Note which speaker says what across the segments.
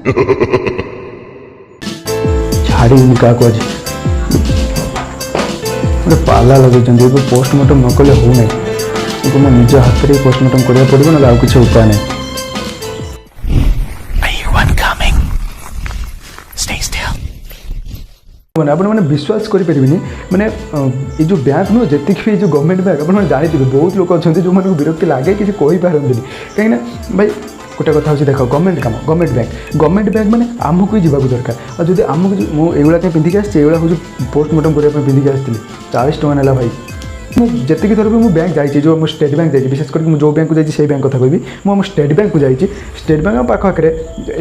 Speaker 1: छाड़ी क्या आज गोटे पाला लगे पोस्टमार्टम न कले हो ना मो निज हाथ में पोस्टमार्टम करा पड़ो ना आउ कि उपाय नहीं। मैंने विश्वास करें मैंने ये जो बैंक नुह जी भी जो गवर्नमेंट बैंक आप जानते बहुत लोग अच्छा जो मैं विरक्ति लगे किसी कहींपारती कहीं भाई गोटे कथा हूँ देख गवर्नमेंट काम गवर्नमेंट बैंक मैंने आमको ही जावाक दरकार और जब आमको मुझे पिंधिक आसी हूँ पोस्टमार्टम करने पिंधिक आसती 40 टଙ୍କା ना भाई मुझे थर भी मुझे बैंक जाइए जो स्टेट बैंक जाइए विशेष करके जो बैंक को जाइए से बैंक कथा कहबी मुझे स्टेट बैंक को जाइए स्टेट बैंक पाखे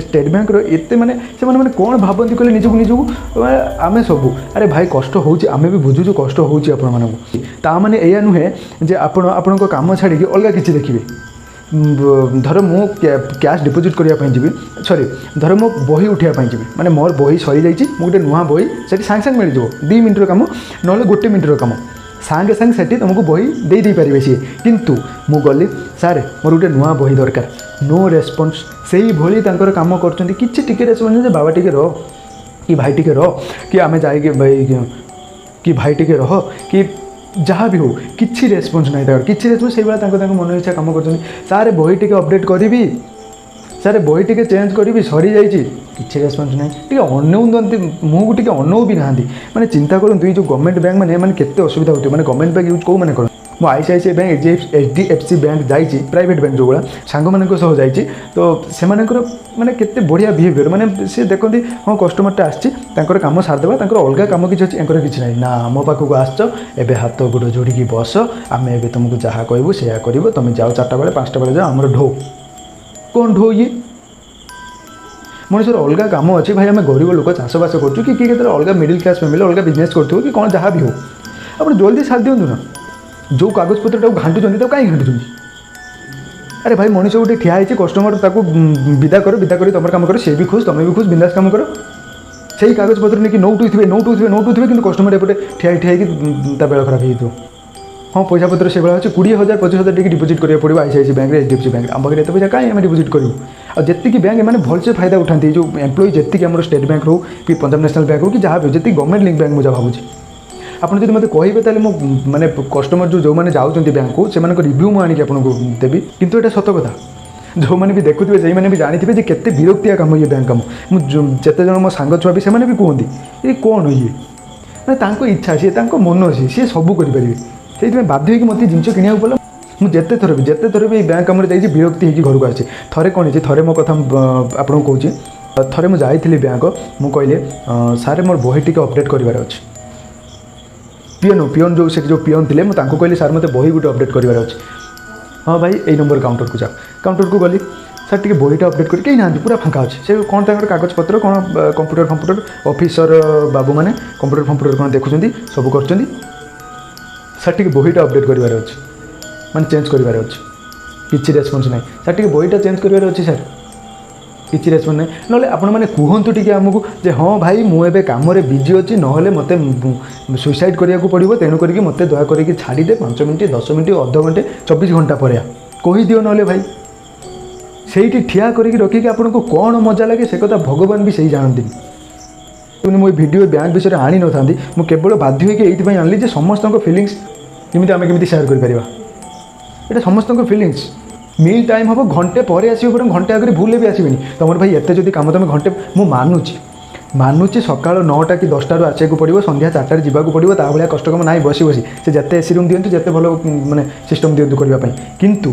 Speaker 1: स्टेट बैंक एत मैंने से मैंने कौन भावती कहले निजक निजक आम सब अरे भाई कष्ट होमें भी बुझुचु कष्ट होने या नुहे जे आपण कम छाड़ी अलग किसी देखिए धर मु कैश डिपोजिट करने जी सॉरी धर मो बही उठाई जी माने मोर बही सरी जाइए गोटे नुआ बही से सागे सागे मिल 2 मिनटर कम ना 1 मिनटर कम सागे सागे से तुमको बही दे पारे सी किंतु मु गली सारे मोर गोटे नुआ बही दरकार नो रेस्पॉन्स से ही भली कम कर कि रेस्पॉन्स बाबा टिके रह कि भाई टिके रह कि आम जाए भाई कि भाई टिके रह कि जहाँ भी हो किसी रेस्पॉन्स नहीं किसी रेस्पॉन्स से मन इच्छा कम कर सारे बही टिके अपडेट करी सारे बही टिके चेंज करी सरी जाइए किसी रेस्पॉन्स नहीं अनौंती मुझे टी अनौ भी ना मैंने चिंता करूँ जो गवर्नमेंट बैंक मैंने केते असुविधा होती है गवर्नमेंट बैंक यूज कौ मैंने कर ICICI बैंक HDFC बैंक जाइए प्राइवेट बैंक जो सांग मान सह जाइए तो से माने केते बढ़िया बिहेवियर माने सी देखते हाँ कस्टमरटा आसर कम सारदेवा अलग कम किसी अच्छी एंकर किसी ना ना मो पाखक आसच एवं हाथ गोड़ जोड़ी बस आम ए तुमको जहाँ कहूँ से कर तुम जाओ 4टा बेले 5टा बेले जाओ आमर ढो कौन ढो ये मनुष्य अलग कम अच्छे भाई आम गरीब लोक चाषबास करूँ कि किए अलग मिडिल क्लास फैमिली अलग बिजनेस करूँ कि कौन जहाँ भी हो आप जल्दी साथ दिंतु ना जो कागज पत्र घाटुंट तो कहीं घाटुंट अरे भाई मनुष्य गोटे ठिया है कस्टमर ताको विदा कर तुम काम कर सी भी खुश तुम भी खुश बिंदास काम कर से कागज पत्र नहीं नौटुवे कि कस्टमर एपटे ठिया ठिया बेल खराब हो हाँ पैसा पत्र से भाई अच्छे 20,000 25,000 टी डिपोजिट करा पड़ो ICICI बैंक HDFC बैंक आम पाखे पैसा कहीं डिपोजिट करूँ और जी बैंक मैंने भलसे फायदा उठाती जो एम्प्लॉई जी आम स्टेट बैंक हो कि पंजाब नेशनल बैंक हो कि जहाँ भी जी गवर्नमेंट लिंक बैंक मुझे भावुँ आपड़ जब मत कहे मैंने कस्टमर जो मैंने जाऊँच बैंक को से रिव्यू मुझे आपको देवी किंतु ये सत कथा जो मैंने भी देखुए से मैंने भी जानते हैं केते विरक्तिया काम ये बैंक कम मुझे जन मो सांग छुआ भी से भी कहती ये कौन ये ना इच्छा सी मन सी सब करेंगे से बाध्य हो मत जिन किणा पड़ा मुझे थर भी बैंक कम जाइए विरक्ति होगी घर को आसी थे कौन है थे मो कथा आपको कहूँ थे मुझे जाइली बैंक मुझे कहले सारे मोर बही टी अपडेट करार अच्छे पियन जो पियन थे मुझे कहली सार मत बही गोटे अपडेट करार अच्छे हाँ भाई यही नंबर काउंटर को जाओ काउंटर को गली सर टी बहीटा अपडेट कर कहीं ना पूरा फाँका अच्छे से कौन कागज पत्र कौन कंप्यूटर ऑफिसर बाबू मैंने कंप्यूटर कौन देखुं सब कर सर टी बहीटा अपडेट करार अच्छे मैंने चेंज करार अच्छे किसी रेस्पॉन्स ना सर टी बहीटा चेंज करार अच्छे सर किसी रेस्पॉन्स ना ना आपण मैंने कहतु टी आमको जे हाँ भाई मुझे कम बिजी अच्छी ना मत सुइसाइड करा पड़ो तेणुक मत दयाक छाड़ीदे 5 मिनट 10 मिनट अध घंटे 24 घंटा पर कहीदिव ना भाई से ठिया करके रखिक आपको कौन मजा लगे से कथा भगवान भी सही जानती मुझे वीडियो बैंक विषय आनी न था मुझे केवल बाध्य होती आनली जे समस्त फिलिंग्स केमी आम केमी सेयार कर समस्त फिलिंग्स मिल टाइम हम घंटे पर आसो घंटे आगे भूल भी आसबेनि तुम भाई एत जब कम तुम घंटे मुझे मानुची सका 9टा कि 10टा आसको पड़ो संध्या 4टार जावाक पड़ो ता भाया कष्टकम ना बसी बसी से जिते एसी रूम दिंतु जिते भल माने सिस्टम दिंतु करने किंतु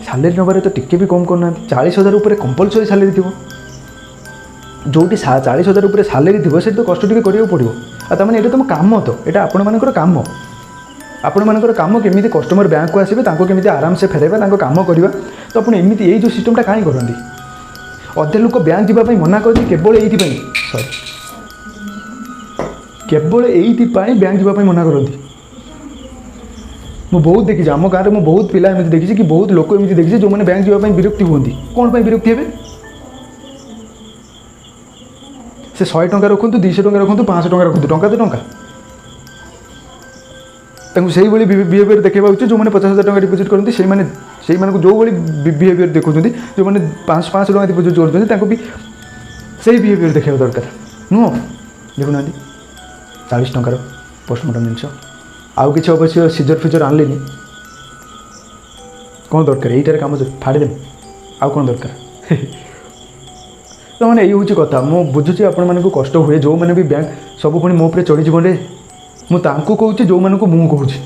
Speaker 1: सालेरी नबार तो टिके भी कम करना 40,000 उपर कंपलसरी सालेरी थी जो 40,000 उपर सालेरी थी से तो कष्ट टे करा पड़ो आने ये तुम कम तो यहाँ आपण मानकर कम आपण मानकर कम केमी कस्टमर बैंक को आसबे केमी आराम से फेरवा कम करवा तो आप एमती यही जो सिस्टमटा कहीं करती अधे लोक बैंक जावाई मना करती केवल ये सॉरी केवल ये बैंक जावाई मना करती मुझे बहुत देखी आम गाँव में बहुत पिला एमती देखी कि बहुत लोक एमती देखी जो मैंने बैंक जावाई विरक्ति हुई कौन पर विरक्ति हे से 100 टଙ୍କା रखु 200 टଙ୍କା रखु 500 टଙ୍କା रखु टंका तो टंका से बिहेवियर देखा उचित जो मैंने 50,000 टଙ୍କା डिपोजिट करते से जो भाई बिहेवियर देखुं जो मैंने 500 टଙ୍କା डिपोजिट करते भी ସେଇ ବିହେଭିୟର ଦେଖିବା ଦରକାର ନୁହଁ। ଦେଖୁନାହାନ୍ତି 40 ଟଙ୍କାର ପୋଷ୍ଟମର୍ଟମ ଜିନିଷ, ଆଉ କିଛି ଅବଶ୍ୟ ସିଜର ଫିଜର ଆଣିଲେନି, କ'ଣ ଦରକାର ଏଇଟାରେ କାମ ଫାଡ଼ିଦେବେ, ଆଉ କ'ଣ ଦରକାର। ତ ମାନେ ଏଇ ହେଉଛି କଥା। ମୁଁ ବୁଝୁଛି ଆପଣମାନଙ୍କୁ କଷ୍ଟ ହୁଏ, ଯେଉଁମାନେ ବି ବ୍ୟାଙ୍କ ସବୁ ପୁଣି ମୋ ଉପରେ ଚଢ଼ିଯିବରେ, ମୁଁ ତାଙ୍କୁ କହୁଛି ଯେଉଁମାନଙ୍କୁ ମୁଁ କହୁଛି,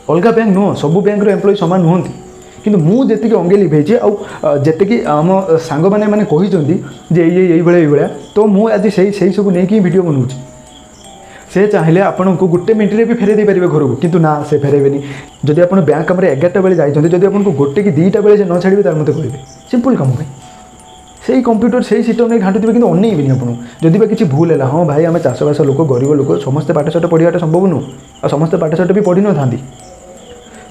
Speaker 1: ଅଲଗା ବ୍ୟାଙ୍କ ନୁହଁ, ସବୁ ବ୍ୟାଙ୍କର ଏମ୍ପ୍ଲୟି ସମାନ ନୁହନ୍ତି। କିନ୍ତୁ ମୁଁ ଯେତିକି ଅଙ୍ଗେ ଲିଭେଇଛି ଆଉ ଯେତିକି ଆମ ସାଙ୍ଗମାନେ ମାନେ କହିଛନ୍ତି ଯେ ଏଇଭଳିଆ, ତ ମୁଁ ଆଜି ସେଇ ସବୁ ନେଇକି ଭିଡ଼ିଓ ବନାଉଛି। ସେ ଚାହିଁଲେ ଆପଣଙ୍କୁ ଗୋଟେ ମିନିଟ୍ରେ ବି ଫେରାଇ ଦେଇପାରିବେ ଘରକୁ, କିନ୍ତୁ ନା ସେ ଫେରାଇବେନି। ଯଦି ଆପଣ ବ୍ୟାଙ୍କ କାମରେ 11ଟା ବେଳେ ଯାଇଛନ୍ତି, ଯଦି ଆପଣଙ୍କୁ 1 କି 2ଟା ବେଳେ ସେ ନ ଛାଡ଼ିବେ ତାହେଲେ ମୋତେ କହିବେ, ସିମ୍ପଲ୍ କାମ ପାଇଁ। ସେଇ କମ୍ପ୍ୟୁଟର ସେଇ ସିଷ୍ଟମ୍ ନେଇ ଘାଣ୍ଟୁଥିବେ, କିନ୍ତୁ ଅନେଇବେନି ଆପଣଙ୍କୁ। ଯଦି ବା କିଛି ଭୁଲ ହେଲା, ହଁ ଭାଇ ଆମେ ଚାଷବାସ ଲୋକ, ଗରିବ ଲୋକ, ସମସ୍ତେ ପାଠଶାଠ ପଢ଼ିବାଟା ସମ୍ଭବ ନୁହଁ, ଆଉ ସମସ୍ତେ ପାଠଶାଠ ବି ପଢ଼ିନଥାନ୍ତି।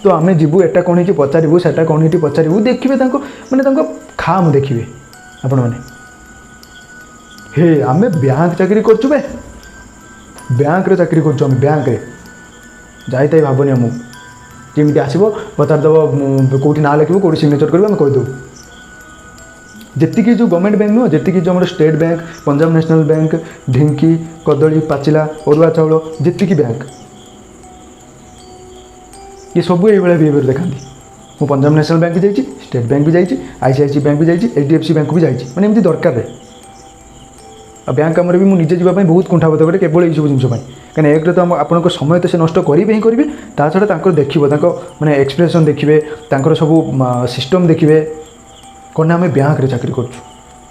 Speaker 1: ତ ଆମେ ଯିବୁ, ଏଟା କ'ଣ ହେଇଛି ପଚାରିବୁ, ସେଟା କ'ଣ ହେଇଛି ପଚାରିବୁ, ଦେଖିବେ ତାଙ୍କ ମାନେ ତାଙ୍କ ଖାମ ଦେଖିବେ ଆପଣମାନେ। ହେ ଆମେ ବ୍ୟାଙ୍କ ଚାକିରି କରୁଛୁ ବେ, ବ୍ୟାଙ୍କରେ ଚାକିରି କରୁଛୁ ଆମେ, ବ୍ୟାଙ୍କରେ ଯାଇଥାଏ ଭାବନି ଆମକୁ। ଯେମିତି ଆସିବ ପଚାରିଦେବ କେଉଁଠି ନାଁ ଲେଖିବୁ, କେଉଁଠି ସିଗ୍ନେଚର କରିବୁ, ଆମେ କହିଦେବୁ। ଯେତିକି ଯେଉଁ ଗଭର୍ଣ୍ଣମେଣ୍ଟ ବ୍ୟାଙ୍କ ନୁହଁ, ଯେତିକି ଯେଉଁ ଆମର state bank, Punjab national bank, ଢିଙ୍କି, କଦଳୀ, ପାଚିଲା, ଅରୁଆ ଚାଉଳ, ଯେତିକି ବ୍ୟାଙ୍କ ये सब ये बिहेवियर देखाती। ମୁଁ ପଞ୍ଜାବ ନ୍ୟାସନାଲ୍ ବ୍ୟାଙ୍କ ବି ଯାଇଛି, ଷ୍ଟେଟ୍ ବ୍ୟାଙ୍କ ବି ଯାଇଛି, ICICI ବ୍ୟାଙ୍କ ବି ଯାଇଛି, HDFC ବ୍ୟାଙ୍କ ବି ଯାଇଛି, ମାନେ ଏମିତି ଦରକାର। ଆଉ ବ୍ୟାଙ୍କ କାମରେ ବି ମୁଁ ନିଜେ ଯିବା ପାଇଁ ବହୁତ କୁଣ୍ଠାବୋଧ କରେ, କେବଳ ଏଇସବୁ ଜିନିଷ ପାଇଁ। କାହିଁକିନା ଏକରେ ତ ଆପଣଙ୍କ ସମୟ ତ ସେ ନଷ୍ଟ କରିବେ ହିଁ କରିବେ, ତା ଛଡ଼ା ତାଙ୍କର ଦେଖିବ, ତାଙ୍କ ମାନେ ଏକ୍ସପ୍ରେସନ୍ ଦେଖିବେ, ତାଙ୍କର ସବୁ ସିଷ୍ଟମ୍ ଦେଖିବେ। କ'ଣ ନା ଆମେ ବ୍ୟାଙ୍କରେ ଚାକିରି କରୁଛୁ,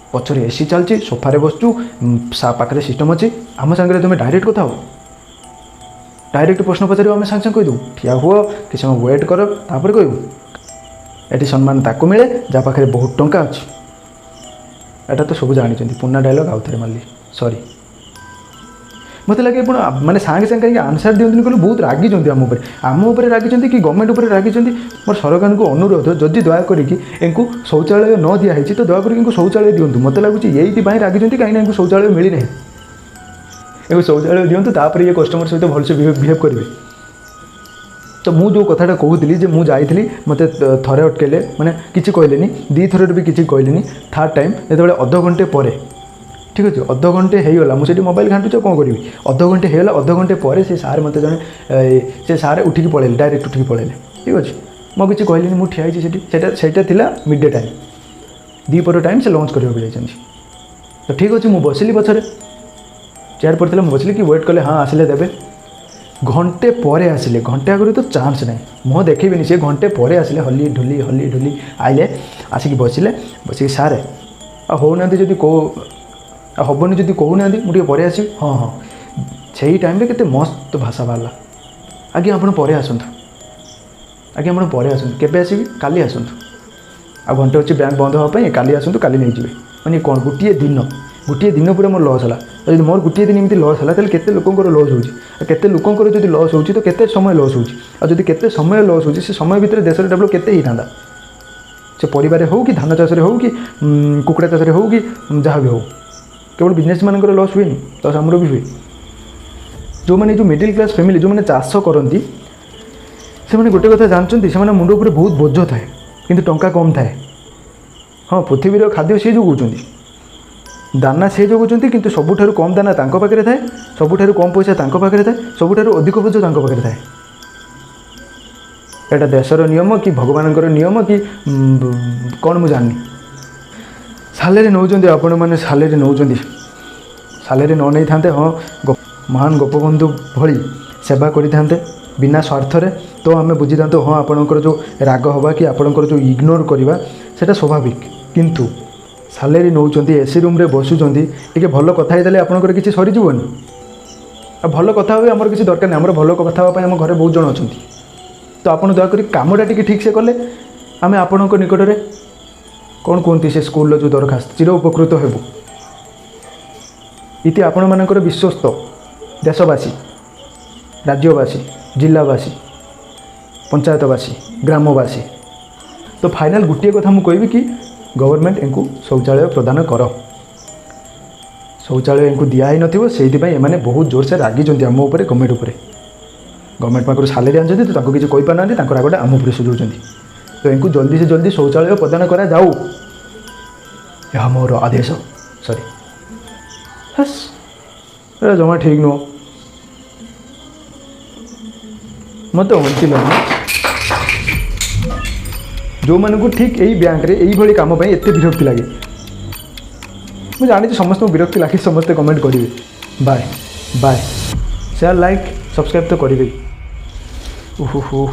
Speaker 1: ପଛରେ AC ଚାଲିଛି, ସୋଫାରେ ବସୁଛୁ, ପାଖରେ ସିଷ୍ଟମ୍ ଅଛି, ଆମ ସାଙ୍ଗରେ ତୁମେ ଡାଇରେକ୍ଟ କଥା ହବ, डायरेक्ट प्रश्न पचार आम सागे सागे कहीदेव, ठिया हुआ कि समय वेट कर, तापर कहू। ये सम्मान ताको मिले जहाँ पाखे बहुत टंका अच्छी। एटा तो सब जानी, पुना डायलॉग आउ थे मारे, सॉरी। मत लगे मैंने सागे सागे कहीं आंसर दिखते कहले बहुत रागी आम उपर रागी कि गवर्नमेंट उपर रागी। मोर सरकार को अनुरोध, जदि दयाकोर इनको शौचालय न दिखाई तो दयाकोर इनको शौचालय दिंतु। मत लगुच ये रागी कहीं शौचालय मिली ना, ये शौचालय दिंतु, तापर ये कस्टमर सहित भलसे बिहेव करेंगे। तो मुझे जो कथाटा कहूली जे मुझे जाइली, मत थरे अटकेले, माने किसी कहले, दी थर भी किसी कहले, थर्ड टाइम जो अध घंटे पर, ठीक अच्छे अध घंटे होगा मुझे मोबाइल घाटुच कौन करी, अध घंटे होगा, अध घंटे पर से सार मत जड़े से सार उठिकी पलैले, डायरेक्ट उठिकी पलैले, ठीक अच्छे। मुझे किसी कहली, मुझे ठिया से मिड डे टाइम, दीपर टाइम से लंच करने जाइए। तो ठीक अच्छे मुझे बसिली पछरे चेयर पड़ता, मुझे बसिली कि वेट कले, हाँ आसिले देवे। घंटे पर आसिले, घंटे आगुरी तो चान्स ना, मुँह देखेबी सी, घंटे पर आसिले, हली ढुली हली ढुली आइले, आसिक बसिले, बसिक सारे होना जदि कौ हेनी जदि कहूना मुझे पर आस, हाँ हाँ से टाइम के मस्त भाषा बाहर, आज्ञा आप पर आसतु, आज्ञा आप पर आसतु, केबे आसबि काली आसतु, आ घंटे अच्छे बैंक बंद होगापी, काली आसतु, काली नहीं जाए। माने कौन गोटे दिन पूरा मोर लस है। जब मोर गोटे दिन एमती लस है, केते लोकंर लस हो, केते लोकंर जब लस हो तो केते समय लस हो, जब केते समय लस हो, से समय भितर देश डेभलप केते ही था, से परिवार हो कि धान चाष हो कि कुकुड़ा चाष हो कि जहाँ भी हो, केवल बिजनेस मानक लस हुए, लस आमर भी हुए। जो मैंने जो मिडिल क्लास फैमिली जो मैंने चाष करती, से मैंने गोटे कथा जानते, से मुंड उपर बहुत बोझ थाए कि टंका कम थाए। हाँ पृथ्वीर खाद्य सी जोगाऊँ, दाना सी जोगाऊँ, कि सबुठ कम दाना तांको पाखे थाए, सबुठ कम पैसा तांको पाखे थाए, सबुठ अधिक बोझ तांको पाखे थाए। एटा देशर नियम कि भगवान नियम कि कौन मुझे जाननी। सालेरी नौकरी आपण मैंने सालेरी नौकरी, सालेरी न नहीं था, हाँ महान गोपबंधु भली सेवा करते बिना स्वार्थ रे, तो आम बुझी था हाँ आपणकर जो राग हवा कि आपणकर जो इग्नोर करवा सेटा स्वाभाविक। किंतु सालेरी नौकरी, एसी रूम रे बसुंच, टे भल कथा ही आपंकर किसी सरीजनी। आ भल कथा हुए आमर किसी दरकार नहीं, आम भल कथा हाँपाई आम घर बहुत जन अच्छा। तो आपड़ दयाकोरी कमटा टी ठीक से कले आम आपण निकट में कौन कहते से स्कूल जो दरखास्त चिर उपकृत हेबु। इति आपण मानकर विश्वस्त देशवासी, राज्यवासी, जिलावासी, पंचायतवासी, ग्रामवासी। तो फाइनाल गोटे कथा मुझे कहबी कि गवर्नमेंट इनको शौचालय प्रदान कर। शौचालय इनको दिखाई नए बहुत जोर से रागी आम उपर, गवर्नमेंट उपर। गवर्नमेंट पाखर सालेरी आनी तो किसी कही पाना, रागटा आम उपर सुझाव। तो इनको जल्दी से जल्दी शौचालय प्रदान करा जाऊ, यह मोर आदेश। सॉरी। हस एटा जमा ठीक नुह मत हंसी लगे जो मानू ठीक यही बैंक रे यही भाई कम एत विरक्ति लगे मुझे जानी समस्त विरक्ति लगे समस्ते कमेंट करेंगे bye bye share like subscribe तो करेंगे ओहो